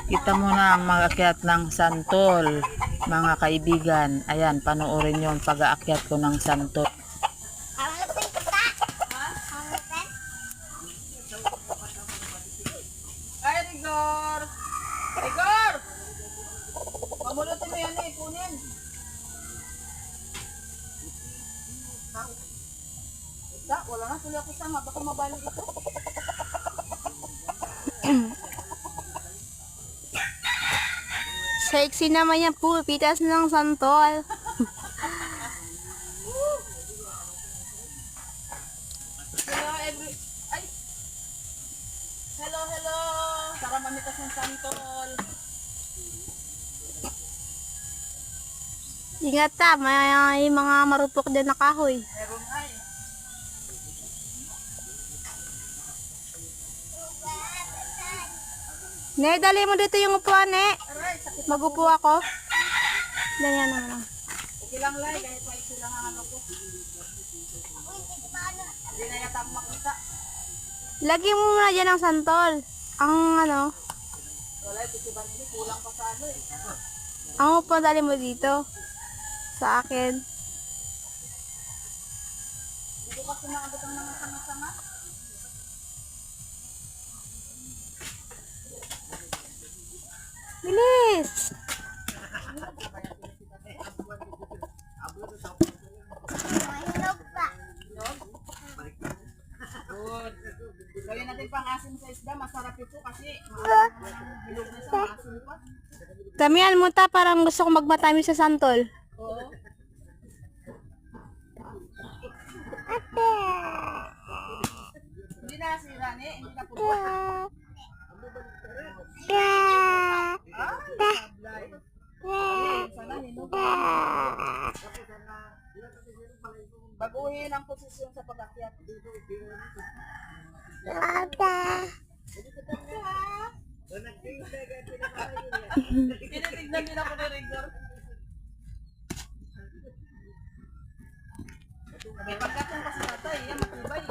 Kita mo na ang mag-akyat ng santol, mga kaibigan. Ayan, panoorin yung pag-aakyat ko ng santol. Ay, Rigor! Rigor! Mamulutin mo yan eh, kunin. Wala na, tuloy ako sama. Baka mabalik ito. Sexy naman yan po, pitas ng santol. Hello, Ay! Hello, hello! Tara mamitas ng santol. Ingat ta, may mga marupok dyan na kahoy. Meron nga eh. Ne, dali mo dito yung upuan, ne. Aray, sakit. Magupo ako. Ganyan naman. Okay lang lang, kahit maiksi lang ang ano ko. Hindi na yata ako makita. Lagi mo muna dyan ang santol. Ang ano, Wala, titiban nila, kulang pa sa ano eh. ang upuan dali mo dito. Sa akin. Hindi ko kasi nakabot ang mga sanga-sanga. Bilis! Good. Gawin natin pang asim sa isda, masarap ito kasi bilog na sa asim pa. Tamihan mo ta, parang gusto ko magmatamis sa santol. Oo. Hindi na sira ni, hindi na puto. Sablay. Sana hinog. Baguhin ang posisyon sa pag-akyat. Tinitignan din ako ni Rigor. May pagkatong kasi tatay, yan matibay.